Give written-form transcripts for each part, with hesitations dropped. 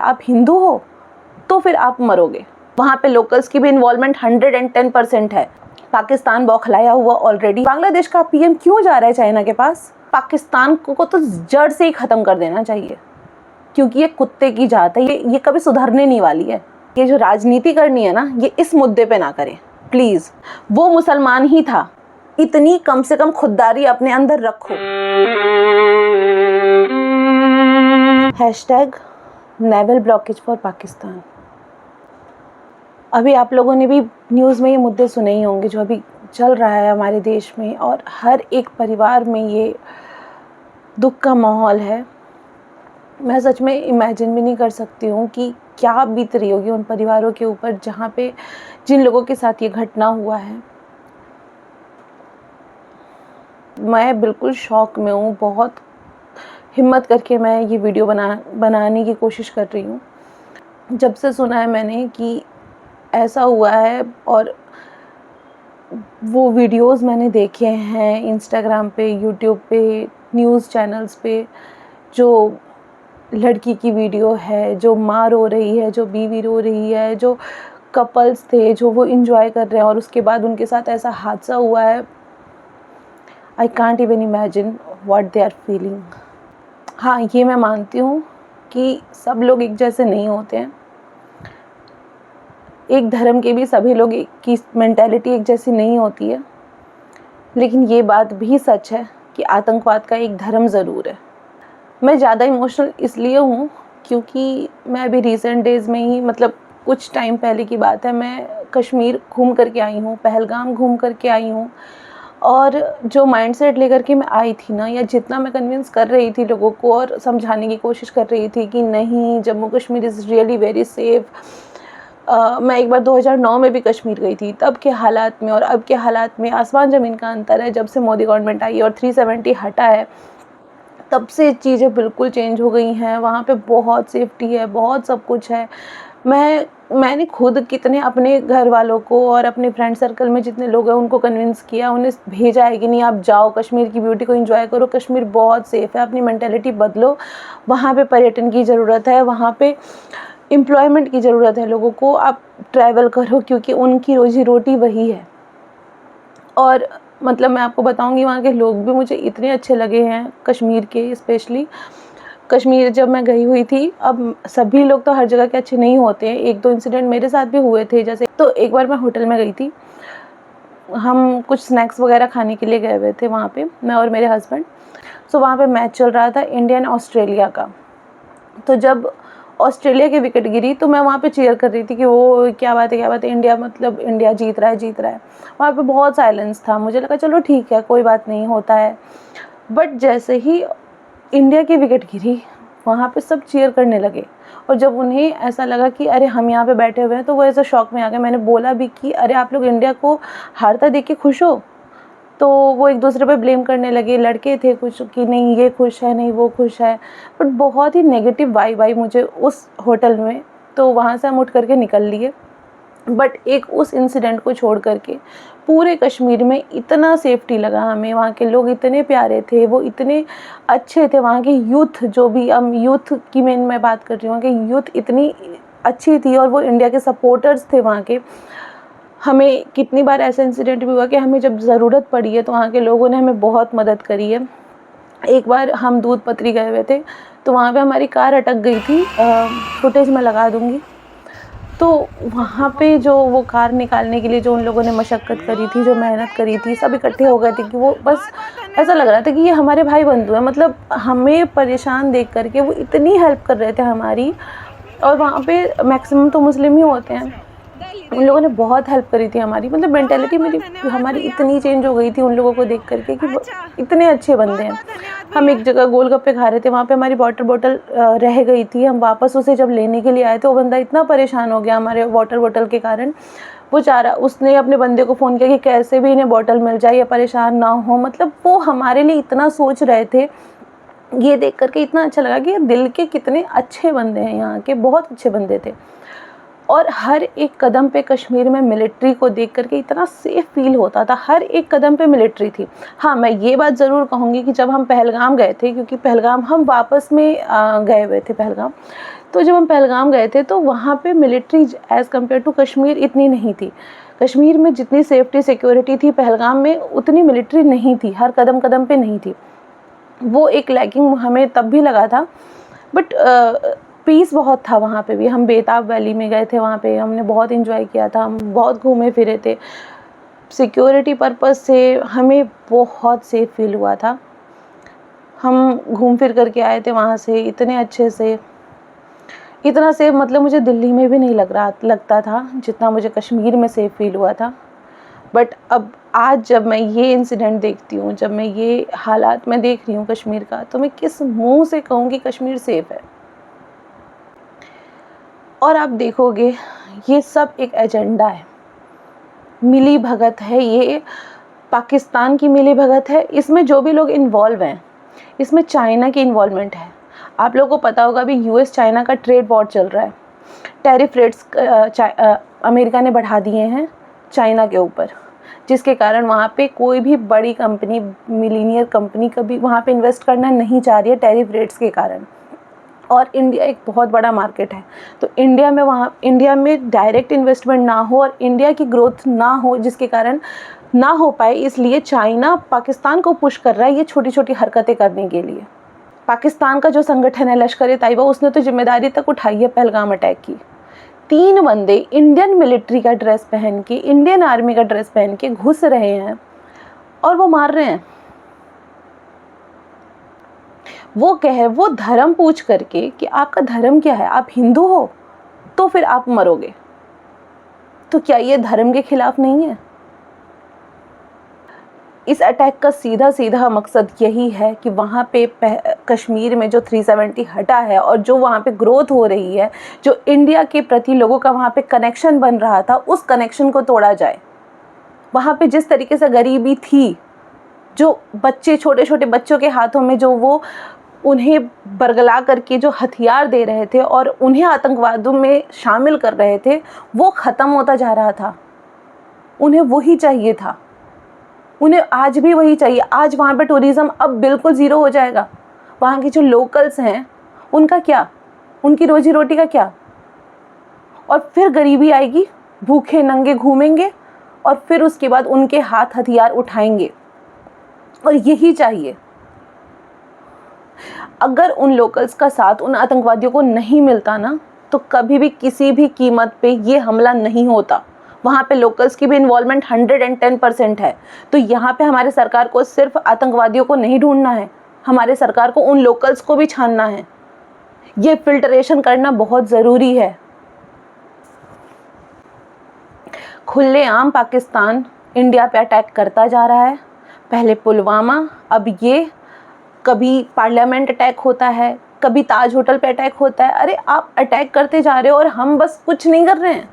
आप हिंदू हो तो फिर आप मरोगे। वहाँ पे लोकल्स की भी इन्वॉल्वमेंट 110% है। पाकिस्तान बौखलाया हुआ ऑलरेडी। बांग्लादेश का पीएम क्यों जा रहा है चाइना के पास? पाकिस्तान को तो जड़ से ही ख़त्म कर देना चाहिए, क्योंकि ये कुत्ते की जात है, ये कभी सुधरने नहीं वाली है। ये जो राजनीति करनी है ना, ये इस मुद्दे पे ना करें प्लीज़। वो मुसलमान ही था, इतनी कम से कम खुददारी अपने अंदर रखो। #Naval blockage for Pakistan. अभी आप लोगों ने भी न्यूज़ में ये मुद्दे सुने ही होंगे जो अभी चल रहा है हमारे देश में, और हर एक परिवार में ये दुख का माहौल है। मैं सच में इमेजिन भी नहीं कर सकती हूँ कि क्या बीत रही होगी उन परिवारों के ऊपर जहाँ पे जिन लोगों के साथ ये घटना हुआ है। मैं बिल्कुल शॉक में हूँ। बहुत हिम्मत करके मैं ये वीडियो बनाने की कोशिश कर रही हूँ। जब से सुना है मैंने कि ऐसा हुआ है, और वो वीडियोस मैंने देखे हैं इंस्टाग्राम पे, यूट्यूब पे, न्यूज़ चैनल्स पे, जो लड़की की वीडियो है, जो माँ रो रही है, जो बीवी रो रही है, जो कपल्स थे जो वो एंजॉय कर रहे हैं और उसके बाद उनके साथ ऐसा हादसा हुआ है। I can't even imagine what they are feeling. हाँ, ये मैं मानती हूँ कि सब लोग एक जैसे नहीं होते हैं। एक धर्म के भी सभी लोग की मेंटालिटी एक जैसी नहीं होती है, लेकिन ये बात भी सच है कि आतंकवाद का एक धर्म ज़रूर है। मैं ज़्यादा इमोशनल इसलिए हूँ क्योंकि मैं अभी रिसेंट डेज़ में ही, मतलब कुछ टाइम पहले की बात है, मैं कश्मीर घूम कर के आई हूँ, पहलगाम घूम कर के आई हूँ। और जो माइंडसेट लेकर के मैं आई थी ना, या जितना मैं कन्विंस कर रही थी लोगों को और समझाने की कोशिश कर रही थी कि नहीं, Jammu Kashmir is really very safe. मैं एक बार 2009 में भी कश्मीर गई थी। तब के हालात में और अब के हालात में आसमान ज़मीन का अंतर है। जब से मोदी गवर्नमेंट आई और 370 हटा है, तब से चीज़ें बिल्कुल चेंज हो गई हैं। वहाँ पे बहुत सेफ्टी है, बहुत सब कुछ है। मैंने खुद कितने अपने घर वालों को और अपने फ्रेंड सर्कल में जितने लोग हैं उनको कन्विंस किया, उन्हें भेजा है कि नहीं, आप जाओ, कश्मीर की ब्यूटी को एंजॉय करो, कश्मीर बहुत सेफ़ है, अपनी मेंटालिटी बदलो। वहाँ पे पर्यटन की ज़रूरत है, वहाँ पे एम्प्लॉयमेंट की ज़रूरत है लोगों को, आप ट्रैवल करो क्योंकि उनकी रोज़ी रोटी वही है। और मतलब मैं आपको बताऊंगी, वहाँ के लोग भी मुझे इतने अच्छे लगे हैं, कश्मीर के स्पेशली। कश्मीर जब मैं गई हुई थी, अब सभी लोग तो हर जगह के अच्छे नहीं होते हैं, एक दो इंसिडेंट मेरे साथ भी हुए थे। जैसे तो एक बार मैं होटल में गई थी, हम कुछ स्नैक्स वगैरह खाने के लिए गए हुए थे वहाँ पे, मैं और मेरे हस्बैंड। सो वहाँ पे मैच चल रहा था इंडिया एंड ऑस्ट्रेलिया का। तो जब ऑस्ट्रेलिया की विकेट गिरी तो मैं वहाँ पे चीयर कर रही थी कि वो क्या बात है, क्या बात है, इंडिया, मतलब इंडिया जीत रहा है, जीत रहा है। वहाँ पे बहुत साइलेंस था। मुझे लगा चलो ठीक है, कोई बात नहीं, होता है। बट जैसे ही इंडिया की विकेट गिरी, वहाँ पे सब चीयर करने लगे। और जब उन्हें ऐसा लगा कि अरे हम यहाँ पे बैठे हुए हैं, तो वो ऐसा शॉक में आ गए। मैंने बोला भी कि अरे आप लोग इंडिया को हारता देख के खुश हो? तो वो एक दूसरे पे ब्लेम करने लगे। लड़के थे कुछ कि नहीं ये खुश है, नहीं वो खुश है। बट बहुत ही नेगेटिव वाइब आई मुझे उस होटल में। तो वहाँ से हम उठ करके निकल लिए। बट एक उस इंसिडेंट को छोड़ करके पूरे कश्मीर में इतना सेफ्टी लगा हमें। वहाँ के लोग इतने प्यारे थे, वो इतने अच्छे थे। वहाँ के यूथ, जो भी हम यूथ की मैं बात कर रही हूँ, कि यूथ इतनी अच्छी थी और वो इंडिया के सपोर्टर्स थे वहाँ के। हमें कितनी बार ऐसा इंसिडेंट भी हुआ कि हमें जब ज़रूरत पड़ी है तो वहाँ के लोगों ने हमें बहुत मदद करी है। एक बार हम दूध पत्री गए हुए थे, तो वहाँ पे हमारी कार अटक गई थी, फुटेज में लगा दूँगी। तो वहाँ पे जो वो कार निकालने के लिए जो उन लोगों ने मशक्क़त करी थी, जो मेहनत करी थी, सब इकट्ठे हो गए थे कि वो बस ऐसा लग रहा था कि ये हमारे भाई बंधु हैं। मतलब हमें परेशान देख करके वो इतनी हेल्प कर रहे थे हमारी। और वहाँ पे मैक्सिमम तो मुस्लिम ही होते हैं। उन लोगों ने बहुत हेल्प करी थी हमारी। मतलब मेंटालिटी हमारी इतनी चेंज हो गई थी उन लोगों को देख करके कि वो इतने अच्छे बंदे हैं। हम एक जगह गोलगप्पे खा रहे थे, वहाँ पे हमारी वाटर बोतल रह गई थी। हम वापस उसे जब लेने के लिए आए तो वो बंदा इतना परेशान हो गया हमारे वाटर बोतल के कारण। वो उसने अपने बंदे को फ़ोन किया कि कैसे भी इन्हें बोतल मिल जाए, या परेशान ना हो। मतलब वो हमारे लिए इतना सोच रहे थे। ये देख करके इतना अच्छा लगा कि दिल के कितने अच्छे बंदे हैं, यहाँ के बहुत अच्छे बंदे थे। और हर एक कदम पे कश्मीर में मिलिट्री को देख करके इतना सेफ़ फील होता था। हर एक कदम पे मिलिट्री थी। हाँ, मैं ये बात ज़रूर कहूँगी कि जब हम पहलगाम गए थे, क्योंकि पहलगाम हम वापस में गए हुए थे पहलगाम, तो जब हम पहलगाम गए थे तो वहाँ पे military as compare to Kashmir इतनी नहीं थी। कश्मीर में जितनी सेफ्टी सिक्योरिटी थी, पहलगाम में उतनी मिलिट्री नहीं थी, हर कदम कदम पे नहीं थी। वो एक लैकिंग हमें तब भी लगा था, बट पीस बहुत था वहाँ पे भी। हम बेताब वैली में गए थे, वहाँ पे हमने बहुत एंजॉय किया था, हम बहुत घूमे फिरे थे। सिक्योरिटी पर्पस से हमें बहुत सेफ फील हुआ था। हम घूम फिर करके आए थे वहाँ से इतने अच्छे से, इतना सेफ मतलब मुझे दिल्ली में भी नहीं लगता था जितना मुझे कश्मीर में सेफ फील हुआ था। बट अब आज जब मैं ये इंसिडेंट देखती हूँ, जब मैं ये हालात में देख रही हूँ कश्मीर का, तो मैं किस मुंह से कहूँ कि कश्मीर सेफ है। और आप देखोगे ये सब एक एजेंडा है, मिली भगत है, ये पाकिस्तान की मिली भगत है। इसमें जो भी लोग इन्वॉल्व हैं, इसमें चाइना की इन्वॉल्वमेंट है। आप लोगों को पता होगा अभी यूएस चाइना का ट्रेड वॉर चल रहा है। टैरिफ रेट्स अमेरिका ने बढ़ा दिए हैं चाइना के ऊपर, जिसके कारण वहाँ पे कोई भी बड़ी कंपनी, मिलीनियर कंपनी कभी वहाँ पे इन्वेस्ट करना नहीं चाह रही है टैरिफ रेट्स के कारण। और इंडिया एक बहुत बड़ा मार्केट है, तो इंडिया में डायरेक्ट इन्वेस्टमेंट ना हो और इंडिया की ग्रोथ ना हो, जिसके कारण ना हो पाए, इसलिए चाइना पाकिस्तान को पुश कर रहा है ये छोटी छोटी हरकतें करने के लिए। पाकिस्तान का जो संगठन है लश्कर-ए-तैयबा, उसने तो जिम्मेदारी तक उठाई है पहलगाम अटैक की। 3 बंदे इंडियन मिलिट्री का ड्रेस पहन के, इंडियन आर्मी का ड्रेस पहन के घुस रहे हैं और वो मार रहे हैं। वो धर्म पूछ करके कि आपका धर्म क्या है, आप हिंदू हो तो फिर आप मरोगे, तो क्या ये धर्म के खिलाफ नहीं है? इस अटैक का सीधा सीधा मकसद यही है कि वहाँ पे कश्मीर में जो 370 हटा है और जो वहाँ पे ग्रोथ हो रही है, जो इंडिया के प्रति लोगों का वहाँ पे कनेक्शन बन रहा था, उस कनेक्शन को तोड़ा जाए। वहाँ पे जिस तरीके से गरीबी थी, जो बच्चे, छोटे छोटे बच्चों के हाथों में जो वो उन्हें बरगला करके जो हथियार दे रहे थे और उन्हें आतंकवादियों में शामिल कर रहे थे, वो ख़त्म होता जा रहा था। उन्हें वही चाहिए था, उन्हें आज भी वही चाहिए। आज वहाँ पे टूरिज़्म अब बिल्कुल ज़ीरो हो जाएगा। वहाँ के जो लोकल्स हैं उनका क्या, उनकी रोजी रोटी का क्या? और फिर गरीबी आएगी, भूखे नंगे घूमेंगे और फिर उसके बाद उनके हाथ हथियार उठाएंगे, और यही चाहिए। अगर उन लोकल्स का साथ उन आतंकवादियों को नहीं मिलता ना, तो कभी भी किसी भी कीमत पे ये हमला नहीं होता। वहाँ पे लोकल्स की भी इन्वॉल्वमेंट 110% है। तो यहाँ पे हमारे सरकार को सिर्फ आतंकवादियों को नहीं ढूंढना है, हमारे सरकार को उन लोकल्स को भी छानना है। ये फिल्टरेशन करना बहुत ज़रूरी है। खुलेआम पाकिस्तान इंडिया पे अटैक करता जा रहा है। पहले पुलवामा, अब ये, कभी पार्लियामेंट अटैक होता है, कभी ताज होटल पे अटैक होता है। अरे आप अटैक करते जा रहे हो और हम बस कुछ नहीं कर रहे हैं।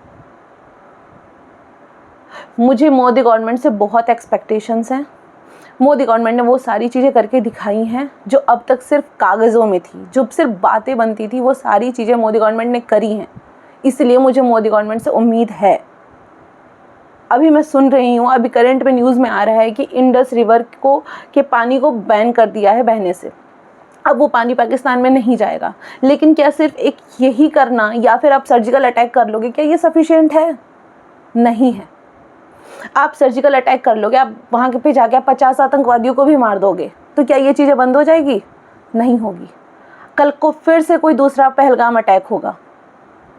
मुझे मोदी गवर्नमेंट से बहुत एक्सपेक्टेशंस हैं। मोदी गवर्नमेंट ने वो सारी चीज़ें करके दिखाई हैं जो अब तक सिर्फ कागज़ों में थी, जो सिर्फ बातें बनती थी, वो सारी चीज़ें मोदी गवर्नमेंट ने करी हैं। इसलिए मुझे मोदी गवर्नमेंट से उम्मीद है। अभी मैं सुन रही हूँ, अभी करंट में न्यूज़ में आ रहा है कि इंडस रिवर के पानी को बैन कर दिया है बहने से। अब वो पानी पाकिस्तान में नहीं जाएगा। लेकिन क्या सिर्फ एक यही करना या फिर आप सर्जिकल अटैक कर लोगे, क्या ये सफिशिएंट है? नहीं है। आप सर्जिकल अटैक कर लोगे, आप वहाँ पे जाके आप 50 आतंकवादियों को भी मार दोगे, तो क्या ये चीज़ें बंद हो जाएगी? नहीं होगी। कल को फिर से कोई दूसरा पहलगाम अटैक होगा,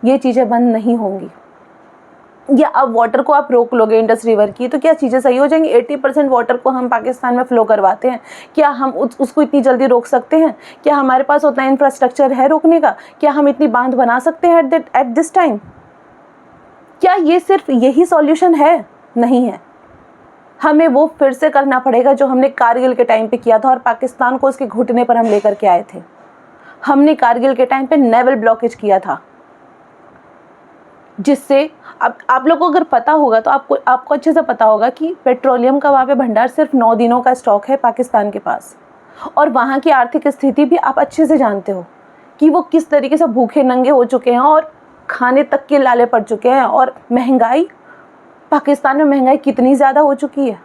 ये चीज़ें बंद नहीं होंगी। या अब वाटर को आप रोक लोगे इंडस रिवर की, तो क्या चीज़ें सही हो जाएंगी? 80% वाटर को हम पाकिस्तान में फ़्लो करवाते हैं, क्या हम उसको इतनी जल्दी रोक सकते हैं? क्या हमारे पास उतना इंफ्रास्ट्रक्चर है रोकने का? क्या हम इतनी बांध बना सकते हैं एट दिस टाइम? क्या ये सिर्फ यही सॉल्यूशन है? नहीं है। हमें वो फिर से करना पड़ेगा जो हमने कारगिल के टाइम पे किया था और पाकिस्तान को उसके घुटने पर हम लेकर के आए थे। हमने कारगिल के टाइम पे नेवल ब्लॉकेज किया था, जिससे आप लोगों को अगर पता होगा तो आपको अच्छे से पता होगा कि पेट्रोलियम का वहाँ पे भंडार सिर्फ 9 दिनों का स्टॉक है पाकिस्तान के पास। और वहाँ की आर्थिक स्थिति भी आप अच्छे से जानते हो कि वो किस तरीके से भूखे नंगे हो चुके हैं और खाने तक के लाले पड़ चुके हैं। और महंगाई, पाकिस्तान में महंगाई कितनी ज़्यादा हो चुकी है।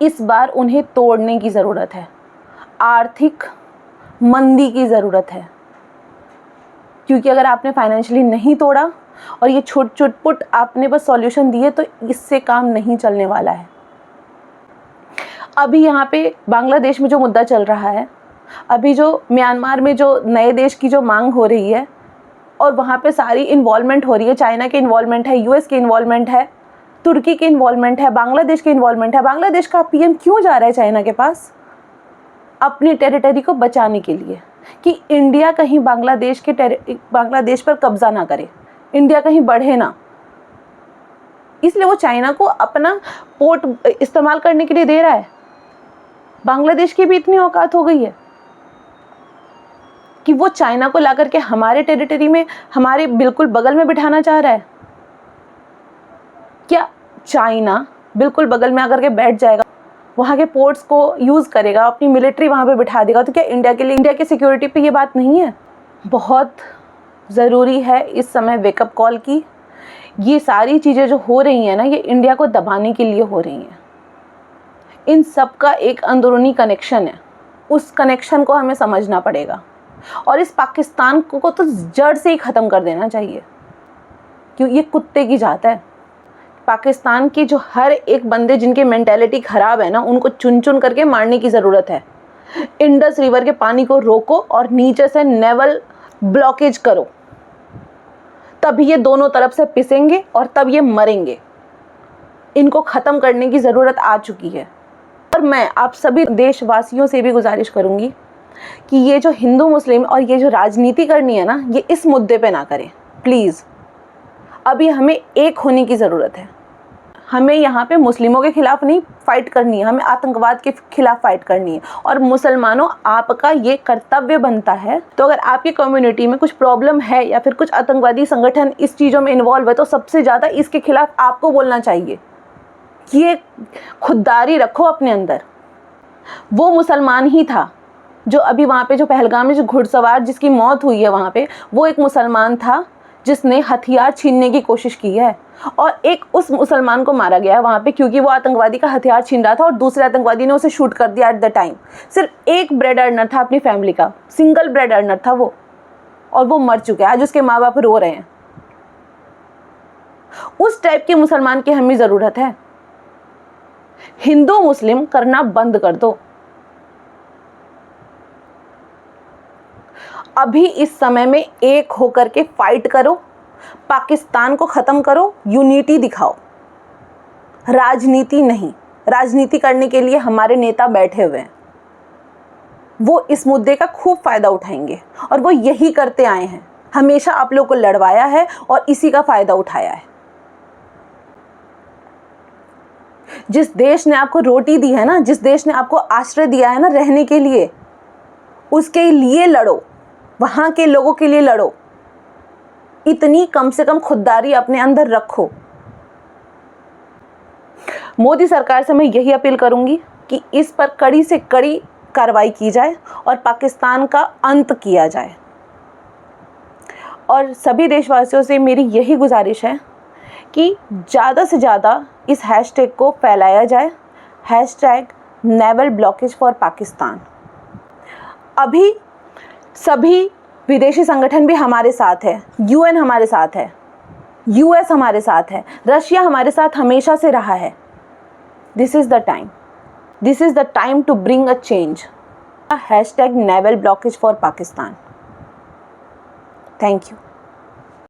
इस बार उन्हें तोड़ने की ज़रूरत है, आर्थिक मंदी की ज़रूरत है। क्योंकि अगर आपने फाइनेंशियली नहीं तोड़ा और ये छुट आपने बस सॉल्यूशन दिए तो इससे काम नहीं चलने वाला है। अभी यहाँ पे बांग्लादेश में जो मुद्दा चल रहा है, अभी जो म्यांमार में जो नए देश की जो मांग हो रही है और वहाँ पे सारी इन्वॉल्वमेंट हो रही है, चाइना की इन्वॉल्वमेंट है, यूएस की इन्वॉल्वमेंट है, तुर्की की इन्वॉल्वमेंट है, बांग्लादेश की इन्वॉल्वमेंट है। बांग्लादेश का पीएम क्यों जा रहा है चाइना के पास? अपनी टेरिटरी को बचाने के लिए, कि इंडिया कहीं बांग्लादेश पर कब्जा ना करे, इंडिया कहीं बढ़े ना, इसलिए वो चाइना को अपना पोर्ट इस्तेमाल करने के लिए दे रहा है। बांग्लादेश की भी इतनी औकात हो गई है कि वो चाइना को ला करके हमारे टेरिटरी में, हमारे बिल्कुल बगल में बिठाना चाह रहा है। क्या चाइना बिल्कुल बगल में आकर के बैठ जाएगा, वहाँ के पोर्ट्स को यूज़ करेगा, अपनी मिलिट्री वहाँ पे बिठा देगा, तो क्या इंडिया के लिए, इंडिया की सिक्योरिटी पे ये बात नहीं है? बहुत ज़रूरी है इस समय वेकअप कॉल की। ये सारी चीज़ें जो हो रही हैं ना, ये इंडिया को दबाने के लिए हो रही हैं। इन सब का एक अंदरूनी कनेक्शन है, उस कनेक्शन को हमें समझना पड़ेगा और इस पाकिस्तान को तो जड़ से ही ख़त्म कर देना चाहिए, क्यों? ये कुत्ते की जात है। पाकिस्तान की जो हर एक बंदे जिनकी मेंटालिटी ख़राब है ना, उनको चुन चुन करके मारने की ज़रूरत है। इंडस रिवर के पानी को रोको और नीचे से नेवल ब्लॉकेज करो, तभी ये दोनों तरफ से पिसेंगे और तब ये मरेंगे। इनको ख़त्म करने की ज़रूरत आ चुकी है। और मैं आप सभी देशवासियों से भी गुजारिश करूँगी कि ये जो हिंदू मुस्लिम और ये जो राजनीति करनी है ना, ये इस मुद्दे पे ना करें प्लीज़। अभी हमें एक होने की ज़रूरत है। हमें यहाँ पे मुस्लिमों के ख़िलाफ़ नहीं फ़ाइट करनी है, हमें आतंकवाद के ख़िलाफ़ फ़ाइट करनी है। और मुसलमानों, आपका ये कर्तव्य बनता है, तो अगर आपकी कम्युनिटी में कुछ प्रॉब्लम है या फिर कुछ आतंकवादी संगठन इस चीज़ों में इन्वॉल्व है, तो सबसे ज़्यादा इसके ख़िलाफ़ आपको बोलना चाहिए। ये खुददारी रखो अपने अंदर। वो मुसलमान ही था जो अभी वहाँ पे जो पहलगाम में जो घुड़सवार जिसकी मौत हुई है वहाँ पे, वो एक मुसलमान था जिसने हथियार छीनने की कोशिश की है और एक उस मुसलमान को मारा गया है वहाँ पे, क्योंकि वो आतंकवादी का हथियार छीन रहा था और दूसरे आतंकवादी ने उसे शूट कर दिया एट द टाइम। सिर्फ एक ब्रेड अर्नर था अपनी फैमिली का, सिंगल ब्रेड अर्नर था वो, और वो मर चुका है। आज उसके माँ बाप रो रहे हैं। उस टाइप के मुसलमान की हमें ज़रूरत है। हिंदू मुस्लिम करना बंद कर दो। अभी इस समय में एक होकर के फाइट करो, पाकिस्तान को ख़त्म करो, यूनिटी दिखाओ, राजनीति नहीं। राजनीति करने के लिए हमारे नेता बैठे हुए हैं, वो इस मुद्दे का खूब फ़ायदा उठाएंगे और वो यही करते आए हैं, हमेशा आप लोग को लड़वाया है और इसी का फ़ायदा उठाया है। जिस देश ने आपको रोटी दी है ना, जिस देश ने आपको आश्रय दिया है ना रहने के लिए, उसके लिए लड़ो, वहाँ के लोगों के लिए लड़ो। इतनी कम से कम खुददारी अपने अंदर रखो। मोदी सरकार से मैं यही अपील करूँगी कि इस पर कड़ी से कड़ी कार्रवाई की जाए और पाकिस्तान का अंत किया जाए। और सभी देशवासियों से मेरी यही गुजारिश है कि ज़्यादा से ज़्यादा इस हैशटैग को फैलाया जाए, #NavalBlockageForPakistan। अभी सभी विदेशी संगठन भी हमारे साथ है, UN हमारे साथ है, US हमारे साथ है, रशिया हमारे साथ हमेशा से रहा है। This is the time to bring a change. #NavalBlockageForPakistan। Thank you.